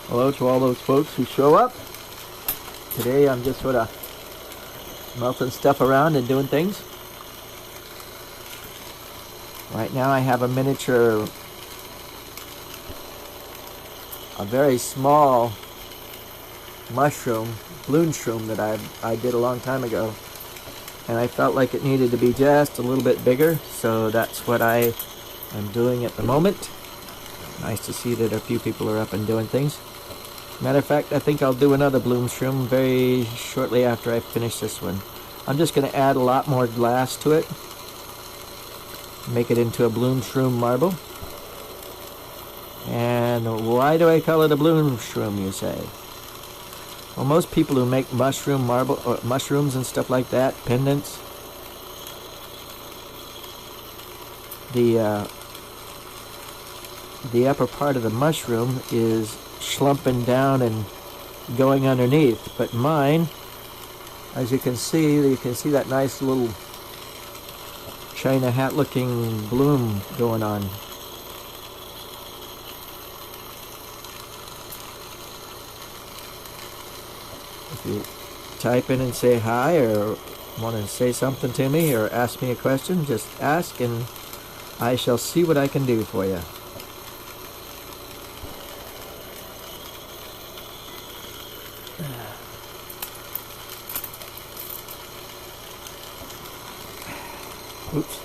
Hello to all those folks who show up. Today I'm just sort of melting stuff around and doing things. Right now I have a miniature, a very small mushroom, balloon shroom that I did a long time ago. And I felt like it needed to be just a little bit bigger, so that's what I am doing at the moment. Nice to see that a few people are up and doing things. Matter of fact, I think I'll do another bloom shroom very shortly after I finish this one. I'm just going to add a lot more glass to it. Make it into a bloom shroom marble. And why do I call it a bloom shroom, you say? Well, most people who make mushroom marble or mushrooms and stuff like that, pendants, the upper part of the mushroom is slumping down and going underneath, but mine, as you can see that nice little China hat looking bloom going on. If you type in and say hi or want to say something to me or ask me a question, just ask and I shall see what I can do for you. Oops.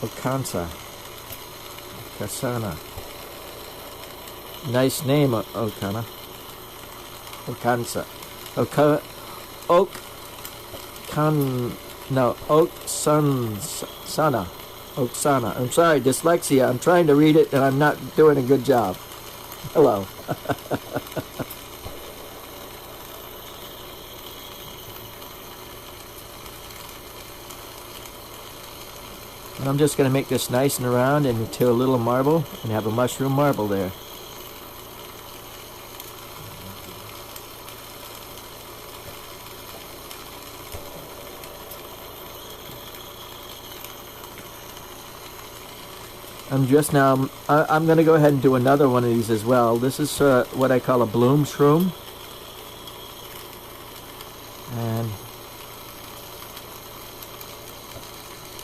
Okansa. Kasana. Nice name, Okana. Okansa. Oksana. I'm sorry, dyslexia. I'm trying to read it and I'm not doing a good job. Hello. And I'm just going to make this nice and round into a little marble and have a mushroom marble there. I'm going to go ahead and do another one of these as well. This is what I call a bloom shroom. And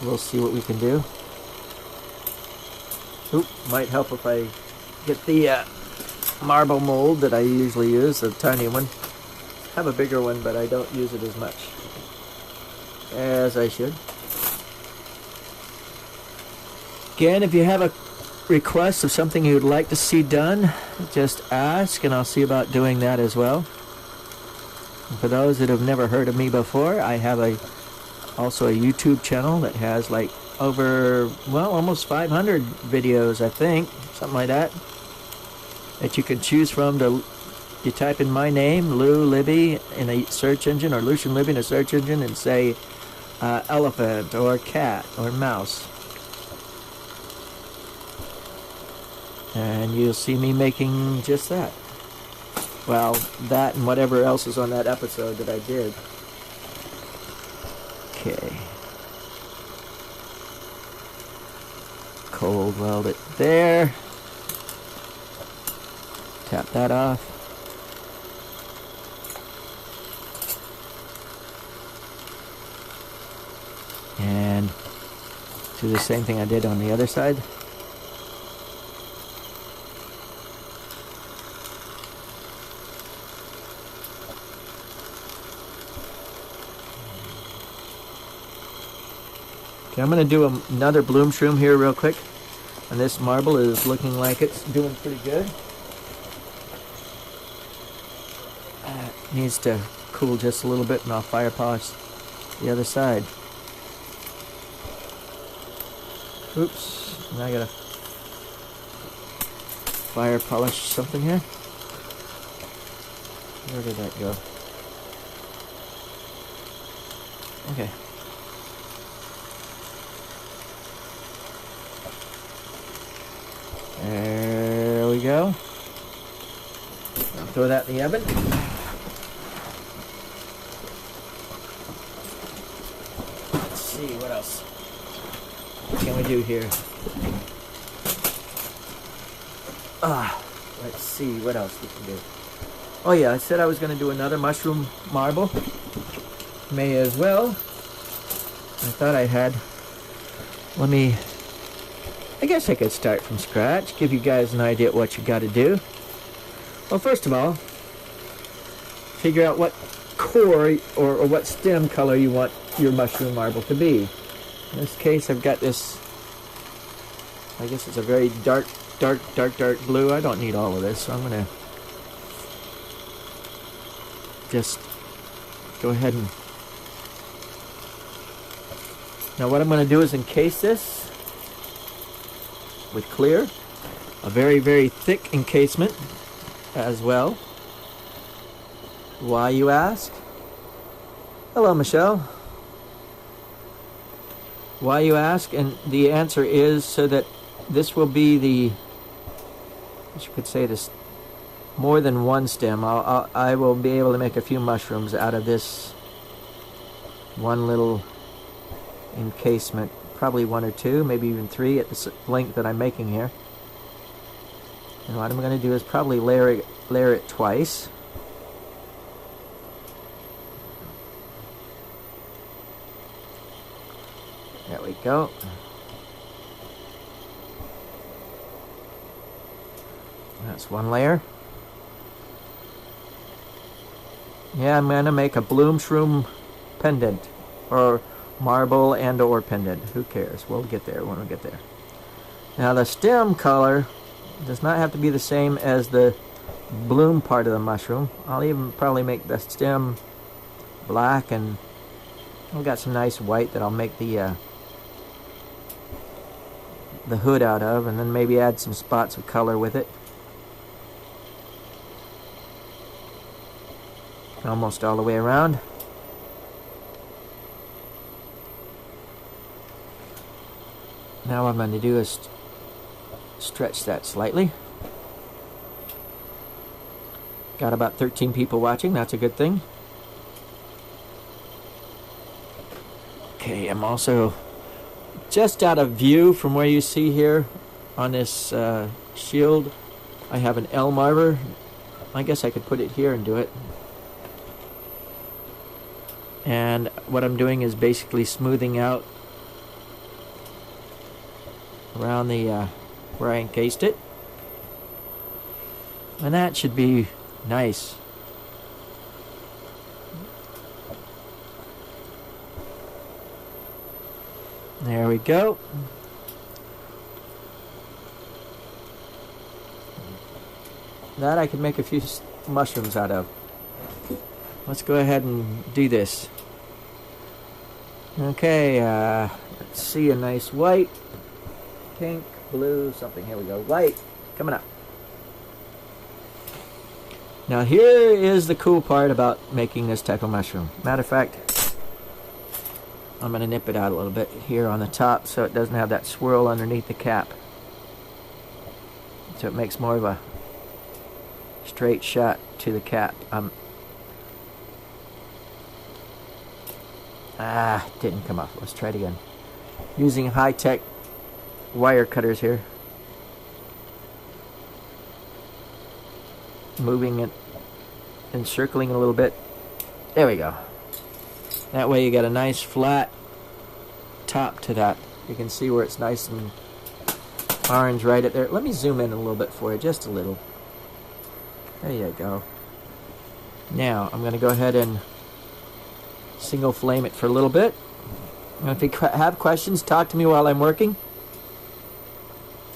we'll see what we can do. Oop, might help if I get the marble mold that I usually use, the tiny one. I have a bigger one, but I don't use it as much as I should. Again, if you have a request of something you'd like to see done, just ask and I'll see about doing that as well. And for those that have never heard of me before, I have also a YouTube channel that has like over, well, almost 500 videos, I think, something like that you can choose from. You type in my name, Lou Libby, in a search engine, or Lucian Libby in a search engine, and say elephant or cat or mouse. And you'll see me making just that. Well, that and whatever else is on that episode that I did. Okay. Cold weld it there. Tap that off. And do the same thing I did on the other side. Okay, I'm going to do another bloom shroom here real quick. And this marble is looking like it's doing pretty good. It needs to cool just a little bit and I'll fire polish the other side. Oops, now I gotta fire polish something here. Where did that go? Okay. There we go. Throw that in the oven. Let's see, what else can we do here? Let's see what else we can do. Oh yeah, I said I was going to do another mushroom marble. May as well. I thought I had. I guess I could start from scratch, give you guys an idea of what you got to do. Well, first of all, figure out what core or what stem color you want your mushroom marble to be. In this case, I've got this, I guess it's a very dark blue. I don't need all of this, so I'm going to just go ahead and... Now what I'm going to do is encase this with clear, a very, very thick encasement as well. Why, you ask? Hello, Michelle. Why, you ask? And the answer is so that this will be the, I could say this, more than one stem. I will be able to make a few mushrooms out of this one little encasement. Probably one or two, maybe even three at the length that I'm making here. And what I'm going to do is probably layer it twice. There we go. That's one layer. Yeah, I'm going to make a bloom shroom pendant, or marble and or pendant. Who cares? We'll get there when we get there. Now the stem color does not have to be the same as the bloom part of the mushroom. I'll even probably make the stem black, and I've got some nice white that I'll make the hood out of, and then maybe add some spots of color with it. Almost all the way around. Now what I'm going to do is stretch that slightly. Got about 13 people watching. That's a good thing. Okay, I'm also just out of view from where you see here on this shield. I have an L marker. I guess I could put it here and do it. And what I'm doing is basically smoothing out around the where I encased it, and that should be nice. There we go. That I can make a few mushrooms out of. Let's go ahead and do this. Okay, let's see, a nice white, pink, blue, something. Here we go. White, coming up. Now here is the cool part about making this type of mushroom. Matter of fact, I'm going to nip it out a little bit here on the top so it doesn't have that swirl underneath the cap. So it makes more of a straight shot to the cap. Didn't come off. Let's try it again. Using high-tech wire cutters here. Moving it and circling it a little bit. There we go. That way you got a nice flat top to that. You can see where it's nice and orange right at there. Let me zoom in a little bit for you, just a little. There you go. Now I'm going to go ahead and single flame it for a little bit. And if you have questions, talk to me while I'm working.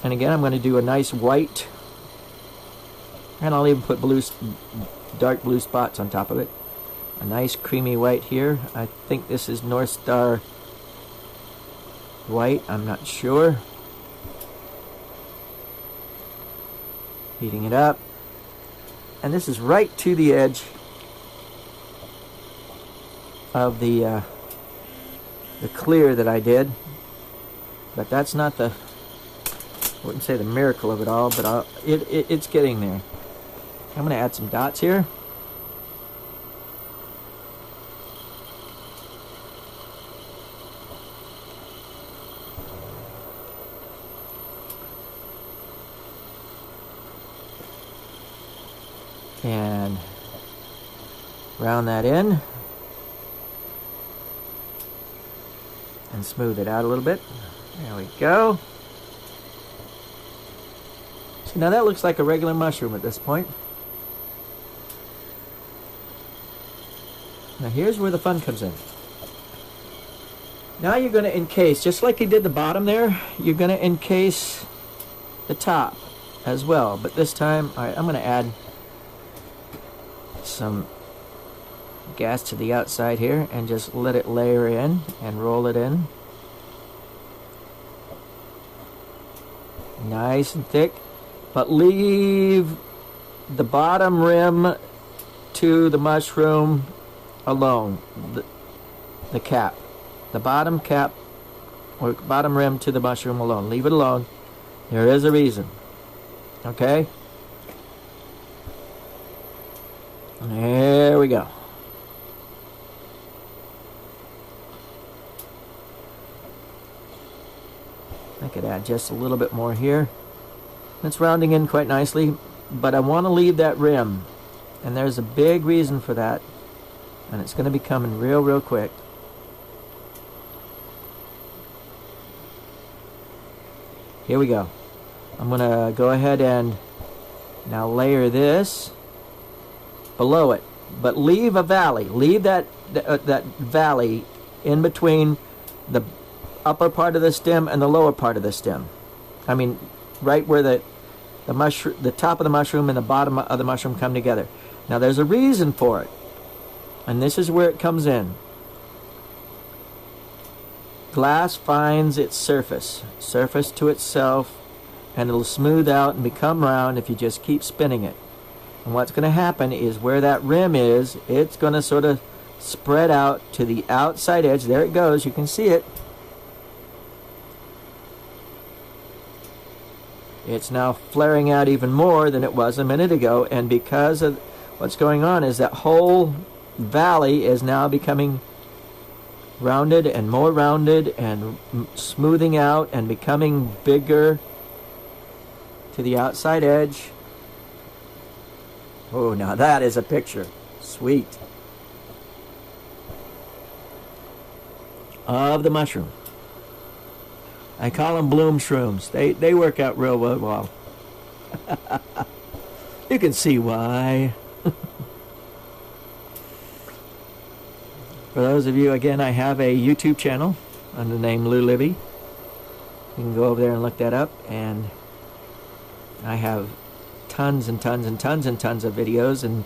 And again, I'm going to do a nice white, and I'll even put blue, dark blue spots on top of it. A nice creamy white here. I think this is North Star white. I'm not sure. Heating it up. And this is right to the edge of the clear that I did. But that's not I wouldn't say the miracle of it all, but it's getting there. I'm going to add some dots here. And round that in. And smooth it out a little bit. There we go. So now that looks like a regular mushroom at this point. Now here's where the fun comes in. Now you're going to encase, just like you did the bottom there, you're going to encase the top as well. But this time, all right, I'm going to add some gas to the outside here and just let it layer in and roll it in. Nice and thick, but leave the bottom rim to the mushroom alone. The cap, the bottom cap or bottom rim to the mushroom alone. Leave it alone. There is a reason. Okay? There we go. I could add just a little bit more here. It's rounding in quite nicely, but I want to leave that rim. And there's a big reason for that. And it's going to be coming real quick. Here we go. I'm going to go ahead and now layer this below it. But leave a valley. Leave that valley in between the upper part of the stem and the lower part of the stem. I mean, right where the top of the mushroom and the bottom of the mushroom come together. Now there's a reason for it. And this is where it comes in. Glass finds its surface to itself, and it'll smooth out and become round if you just keep spinning it. And what's going to happen is where that rim is, it's going to sort of spread out to the outside edge. There it goes. You can see it. It's now flaring out even more than it was a minute ago, and because of what's going on is that whole valley is now becoming rounded and more rounded and smoothing out and becoming bigger to the outside edge. Oh, now that is a picture. Sweet. Of the mushroom. I call them bloom shrooms. They work out real well. You can see why. For those of you, again, I have a YouTube channel under the name Libby. You can go over there and look that up, and I have tons and tons and tons and tons of videos. And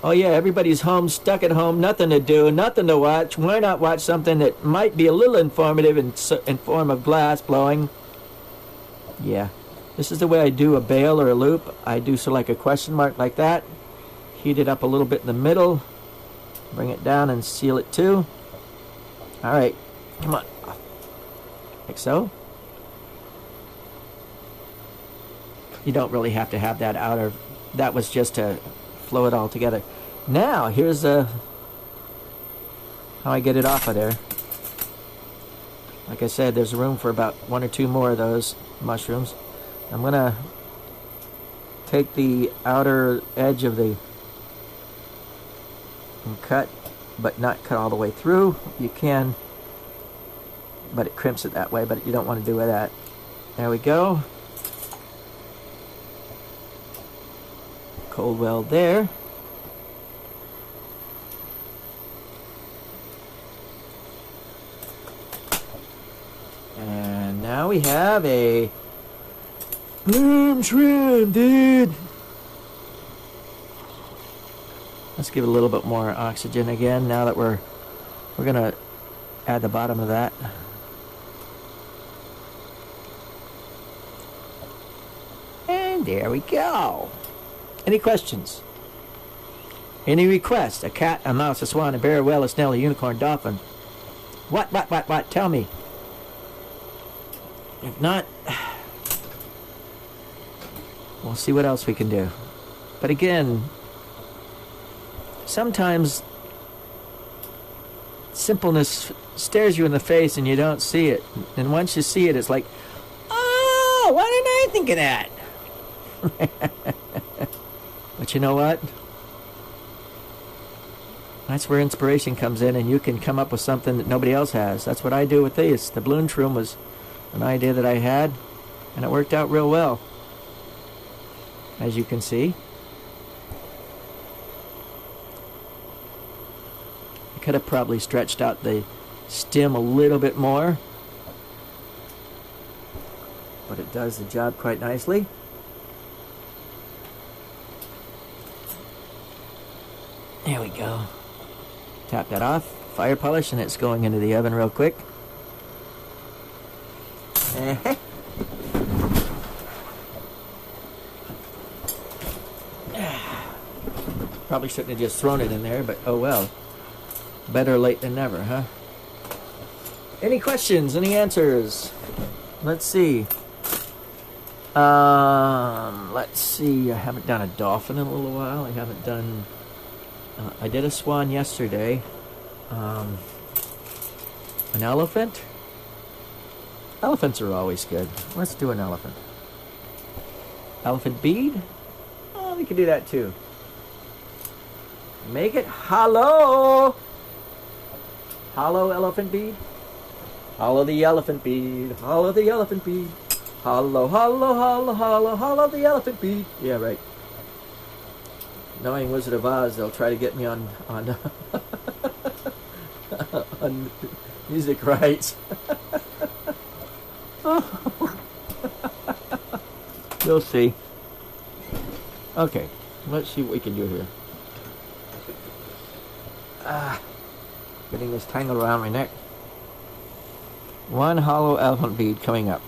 oh yeah, everybody's home, stuck at home, nothing to do, nothing to watch. Why not watch something that might be a little informative in form of glass blowing? Yeah, this is the way I do a bail or a loop. I do so like a question mark like that. Heat it up a little bit in the middle. Bring it down and seal it too. Alright, come on. Like so. You don't really have to have that outer. That was just to flow it all together. Now, here's how I get it off of there. Like I said, there's room for about one or two more of those mushrooms. I'm going to take the outer edge of the and cut, but not cut all the way through. You can, but it crimps it that way, but you don't want to do that. There we go. Cold weld there. And now we have a bloom shroom, dude. Let's give it a little bit more oxygen again now that we're gonna add the bottom of that. And there we go. Any questions? Any requests? A cat, a mouse, a swan, a bear, a whale, a snail, a unicorn, dolphin. What? Tell me. If not, we'll see what else we can do. But again, sometimes simpleness stares you in the face and you don't see it. And once you see it, it's like, oh, why didn't I think of that? But you know what? That's where inspiration comes in, and you can come up with something that nobody else has. That's what I do with these. The balloon shroom was an idea that I had, and it worked out real well, as you can see. I could have probably stretched out the stem a little bit more, but it does the job quite nicely. There we go. Tap that off, fire polish, and it's going into the oven real quick. Probably shouldn't have just thrown it in there, but oh well. Better late than never, huh? Any questions? Any answers? Let's see. Let's see. I haven't done a dolphin in a little while. I haven't done... I did a swan yesterday. An elephant? Elephants are always good. Let's do an elephant. Elephant bead? Oh, we can do that too. Make it hollow! Hollow elephant bead? Hollow the elephant bead. Hollow the elephant bead. Hollow, hollow, hollow, hollow, hollow the elephant bead. Yeah, right. Knowing Wizard of Oz, they'll try to get me on on music rights. You'll see. Okay, let's see what we can do here. Getting this tangled around my neck. One hollow elephant bead coming up.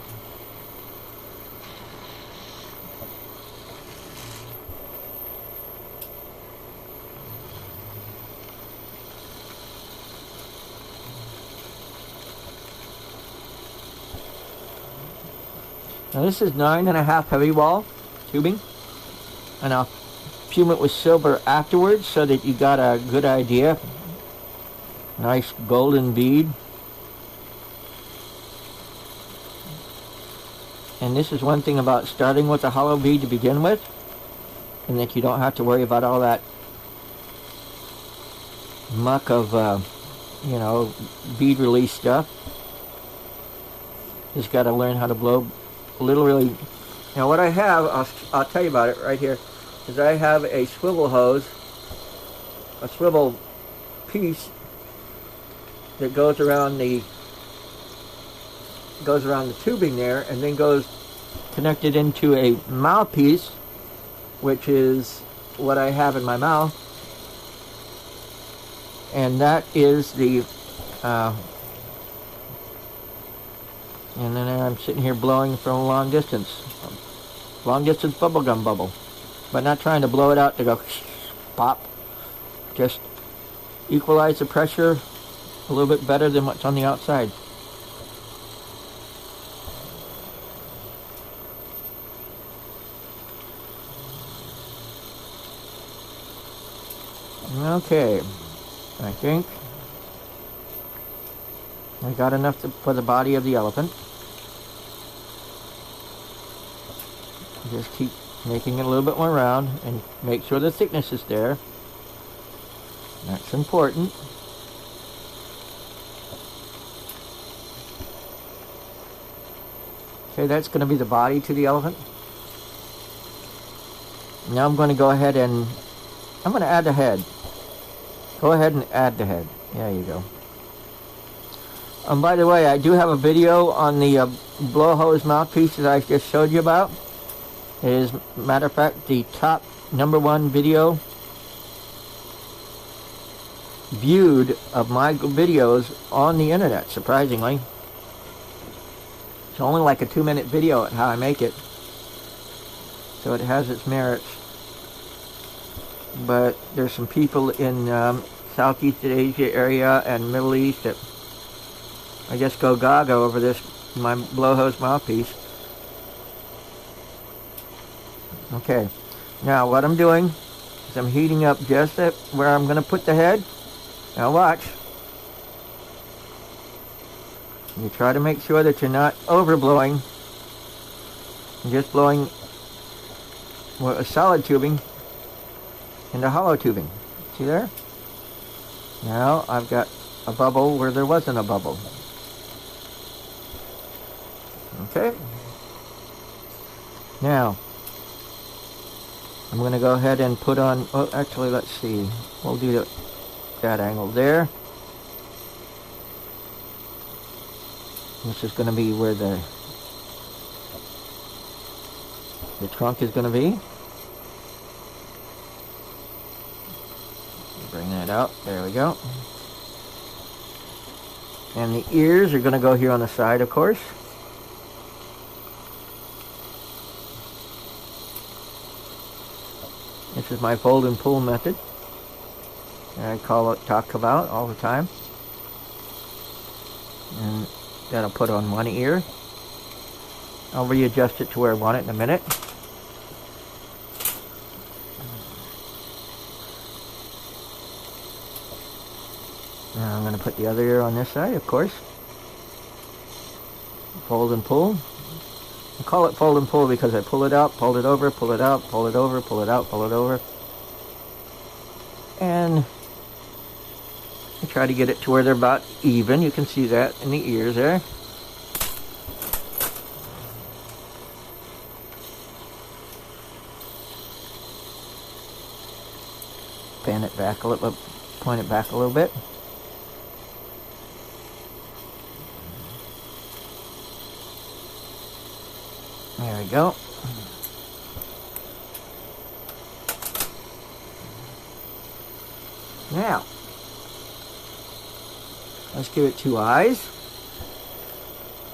Now this is 9.5 heavy wall tubing, and I'll fume it with silver afterwards so that you got a good idea. Nice golden bead. And this is one thing about starting with a hollow bead to begin with, and that you don't have to worry about all that muck of, you know, bead release stuff. Just got to learn how to blow literally. Now what I have, I'll tell you about it right here, is I have a swivel hose, a swivel piece that goes around the tubing there, and then goes connected into a mouthpiece, which is what I have in my mouth, and that is the and then I'm sitting here blowing from a long distance bubblegum bubble, but not trying to blow it out to go pop. Just equalize the pressure a little bit better than what's on the outside. Okay, I think I got enough for the body of the elephant. Just keep making it a little bit more round and make sure the thickness is there. That's important. Okay, that's going to be the body to the elephant. Now I'm going to go ahead and I'm going to add the head. Go ahead and add the head. There you go. By the way, I do have a video on the blow hose mouthpiece that I just showed you about. It is, matter of fact, the top #1 video viewed of my videos on the internet, surprisingly. It's only like a 2-minute video at how I make it, so it has its merits. But there's some people in Southeast Asia area and Middle East that I just go gaga over this, my blow hose mouthpiece. Okay, Now what I'm doing is I'm heating up just at where I'm going to put the head. Now watch. You try to make sure that you're not overblowing. You're just blowing a solid tubing into hollow tubing. See there? Now I've got a bubble where there wasn't a bubble. Okay. Now I'm going to go ahead and put on, oh, actually, let's see. We'll do that angle there. This is going to be where the trunk is going to be. Bring that out. There we go. And the ears are going to go here on the side, of course. This is my fold and pull method that I talk about all the time. And that'll put on one ear. I'll readjust it to where I want it in a minute. Now I'm going to put the other ear on this side, of course. Fold and pull. I call it fold and pull because I pull it out, pull it over, pull it out, pull it over, pull it out, pull it over. And I try to get it to where they're about even. You can see that in the ears there. Pan it back a little, point it back a little bit. There we go. Now, let's give it two eyes.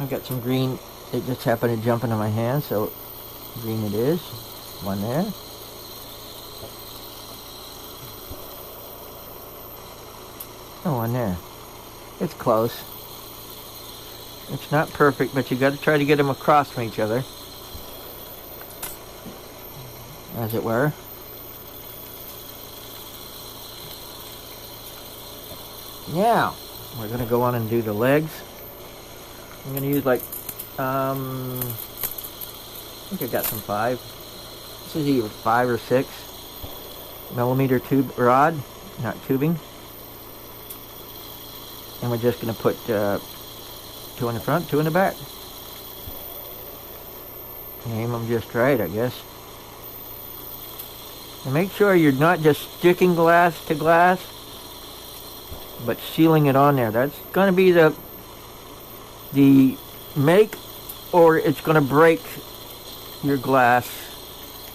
I've got some green. It just happened to jump into my hand, so green it is. One there. Oh, one there. It's close. It's not perfect, but you got to try to get them across from each other, as it were. Now, we're going to go on and do the legs. I'm going to use like, I think I got some 5. This is either 5 or 6 millimeter tube rod, not tubing. And we're just going to put 2 in the front, 2 in the back. Aim them just right, I guess. And make sure you're not just sticking glass to glass, but sealing it on there. That's going to be the make or it's going to break your glass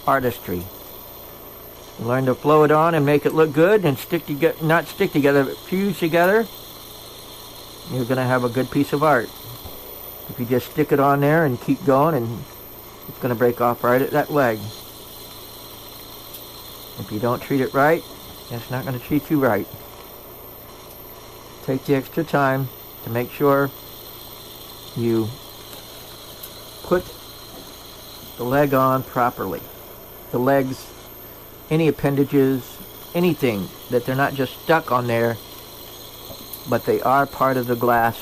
artistry. You learn to flow it on and make it look good and not stick together, but fuse together. You're going to have a good piece of art. If you just stick it on there and keep going, and it's going to break off right at that leg. If you don't treat it right, it's not going to treat you right. Take the extra time to make sure you put the leg on properly. The legs, any appendages, anything, that they're not just stuck on there, but they are part of the glass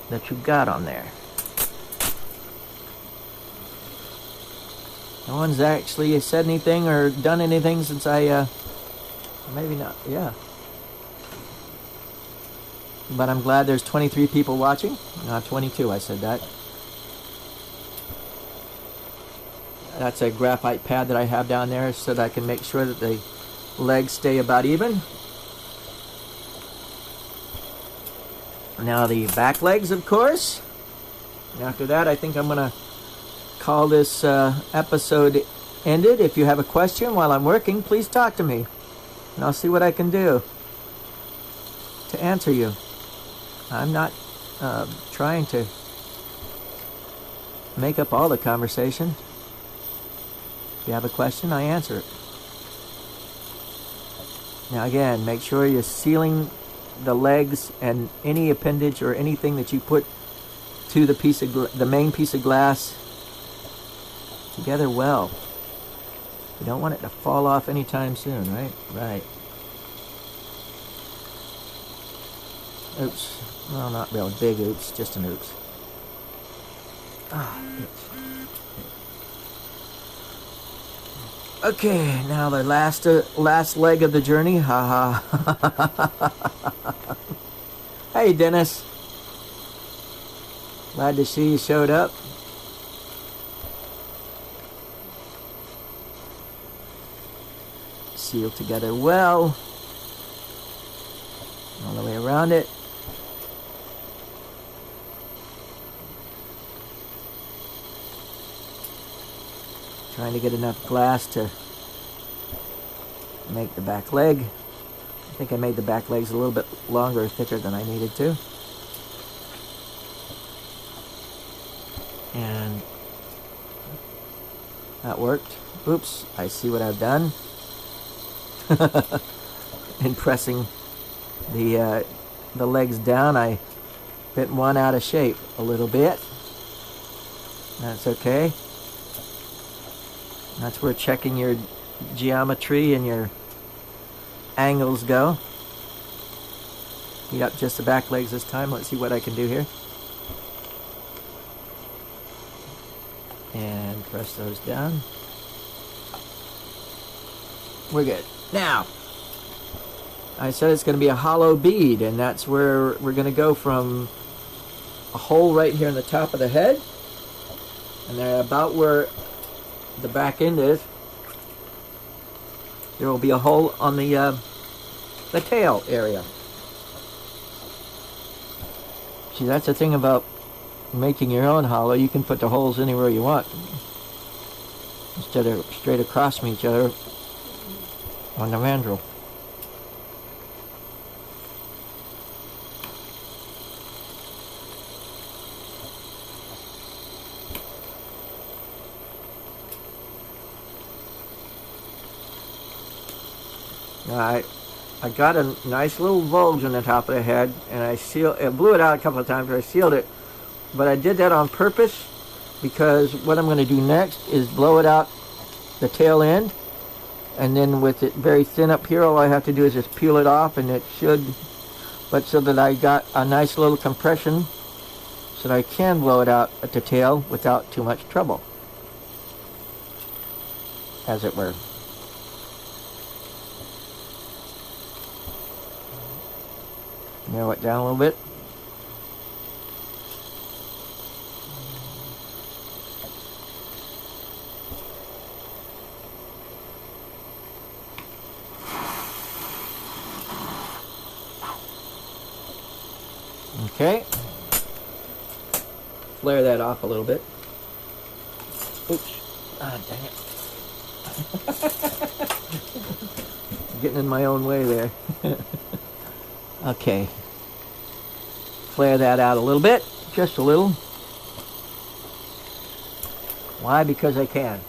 that you've got on there. No one's actually said anything or done anything since I, maybe not, yeah. But I'm glad there's 23 people watching. Not 22, I said that. That's a graphite pad that I have down there so that I can make sure that the legs stay about even. Now the back legs, of course. And after that, I think I'm going to call this episode ended. If you have a question while I'm working, please talk to me. And I'll see what I can do to answer you. I'm not trying to make up all the conversation. If you have a question, I answer it. Now again, make sure you're sealing the legs and any appendage or anything that you put to the main piece of glass together well. You don't want it to fall off anytime soon, right? Right. Oops. Well, not real big oops, just an oops. Ah, oops. Okay, now the last leg of the journey. Ha ha. Hey, Dennis. Glad to see you showed up. Sealed together well. All the way around it. Trying to get enough glass to make the back leg. I think I made the back legs a little bit longer, thicker than I needed to. And that worked. Oops, I see what I've done. In pressing the legs down, I bit one out of shape a little bit. That's okay. That's where checking your geometry and your angles go. Heat up just the back legs this time. Let's see what I can do here. And press those down. We're good. Now, I said it's going to be a hollow bead, and that's where we're going to go from a hole right here in the top of the head, and then about where the back end is, there will be a hole on the tail area. See, that's the thing about making your own hollow. You can put the holes anywhere you want instead of straight across from each other on the mandrel. Alright, I got a nice little bulge in the top of the head, and I blew it out a couple of times, I sealed it, but I did that on purpose because what I'm going to do next is blow it out the tail end, and then with it very thin up here, all I have to do is just peel it off, and it should, but so that I got a nice little compression so that I can blow it out at the tail without too much trouble, as it were. Narrow it down a little bit. Okay. Flare that off a little bit. Oops. Ah, dang it. Getting in my own way there. Okay. Flare that out a little bit. Just a little. Why? Because I can.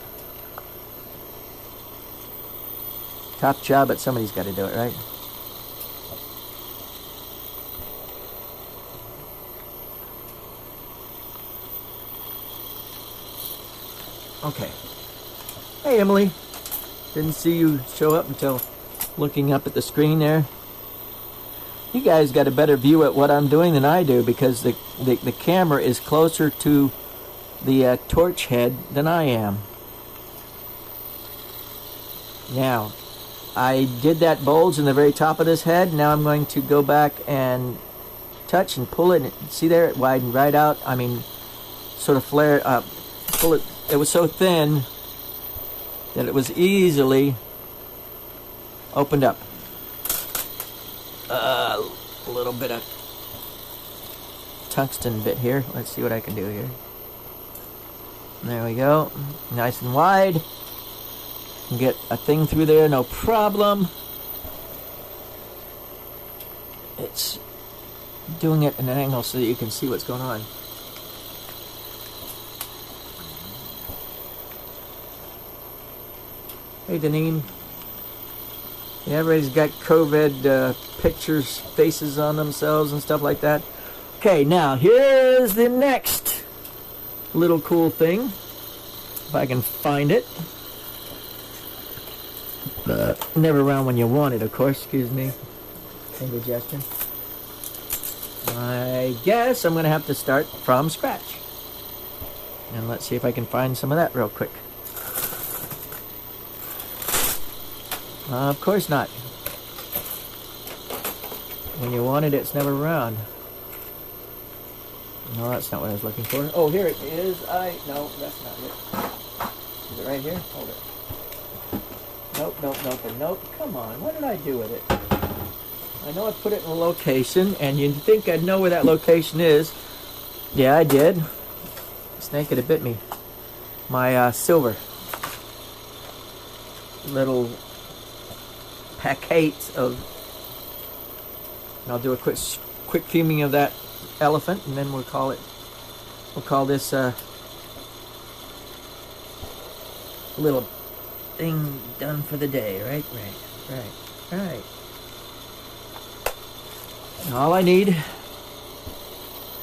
Tough job, but somebody's got to do it, right? Okay. Hey, Emily. Didn't see you show up until looking up at the screen there. You guys got a better view at what I'm doing than I do because the camera is closer to the torch head than I am. Now, I did that bulge in the very top of this head. Now I'm going to go back and touch and pull it. See there, it widened right out. I mean, sort of flare up. Pull it. It was so thin that it was easily opened up. A little bit of tungsten bit here. Let's see what I can do here. There we go. Nice and wide. Can get a thing through there, no problem. It's doing it at an angle so that you can see what's going on. Hey, Deneen. Yeah, everybody's got COVID pictures, faces on themselves and stuff like that. Okay, now here's the next little cool thing. If I can find it. never around when you want it, of course. Excuse me. Indigestion. I guess I'm going to have to start from scratch. And let's see if I can find some of that real quick. Of course not. When you want it, it's never around. No, that's not what I was looking for. Oh, here it is. No, that's not it. Is it right here? Hold it. Nope, nope, nope, and nope. Come on, what did I do with it? I know I put it in a location, and you'd think I'd know where that location is. Yeah, I did. The snake had bit me. My silver. Little packets of... I'll do a quick fuming of that elephant, and then we'll call this little thing done for the day. Right. And all I need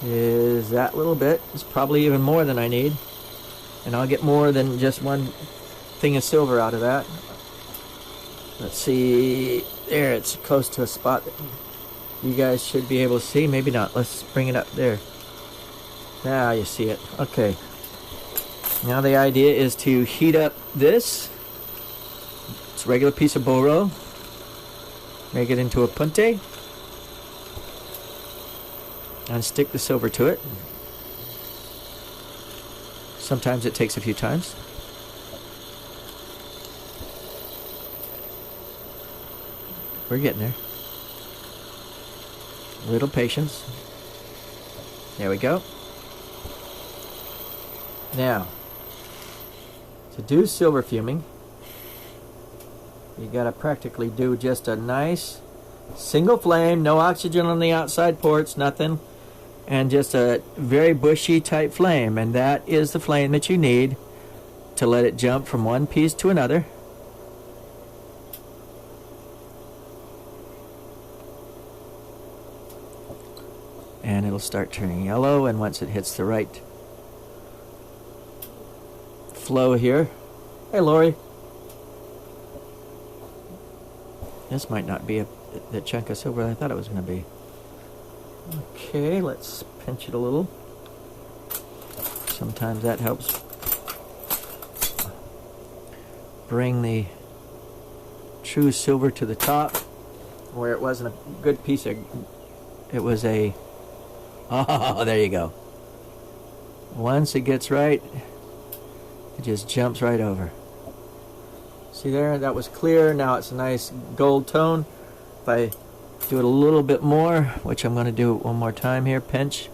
is that little bit. It's probably even more than I need, and I'll get more than just one thing of silver out of that. Let's see. There, it's close to a spot that you guys should be able to see. Maybe not. Let's bring it up there. Now you see it. Okay. Now the idea is to heat up this. It's a regular piece of boro. Make it into a punte. And stick the silver to it. Sometimes it takes a few times. We're getting there. A little patience. There we go. Now, to do silver fuming, you gotta practically do just a nice single flame, no oxygen on the outside ports, nothing, and just a very bushy type flame, and that is the flame that you need to let it jump from one piece to another. And it'll start turning yellow, and once it hits the right flow here. Hey, Lori. This might not be the chunk of silver I thought it was going to be. Okay, let's pinch it a little. Sometimes that helps bring the true silver to the top, where it wasn't a good piece of... It was a... Oh, there you go. Once it gets right, it just jumps right over. See there? That was clear. Now it's a nice gold tone. If I do it a little bit more, which I'm going to do one more time here, pinch.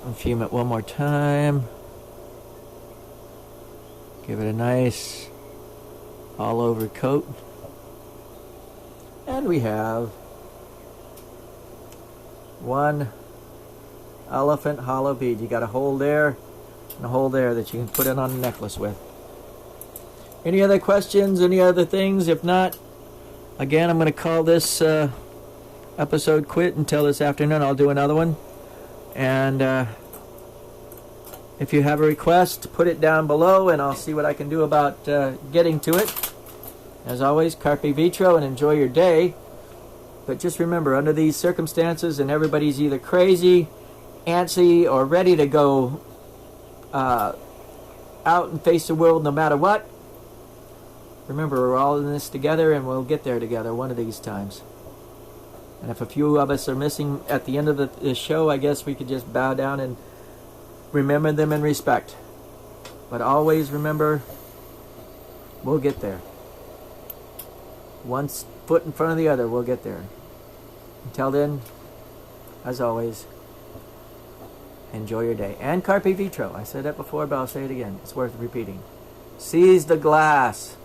And fume it one more time. Give it a nice all over coat. And we have one elephant hollow bead. You got a hole there and a hole there that you can put it on a necklace with. Any other questions? Any other things? If not, again, I'm going to call this episode quit until this afternoon. I'll do another one. And if you have a request, put it down below, and I'll see what I can do about getting to it. As always, carpe vitro, and enjoy your day. But just remember, under these circumstances, and everybody's either crazy, antsy, or ready to go out and face the world no matter what, remember, we're all in this together, and we'll get there together one of these times. And if a few of us are missing at the end of the show, I guess we could just bow down and remember them in respect. But always remember, we'll get there. One foot in front of the other, we'll get there. Until then, as always, enjoy your day. And carpe vitro. I said that before, but I'll say it again. It's worth repeating. Seize the glass.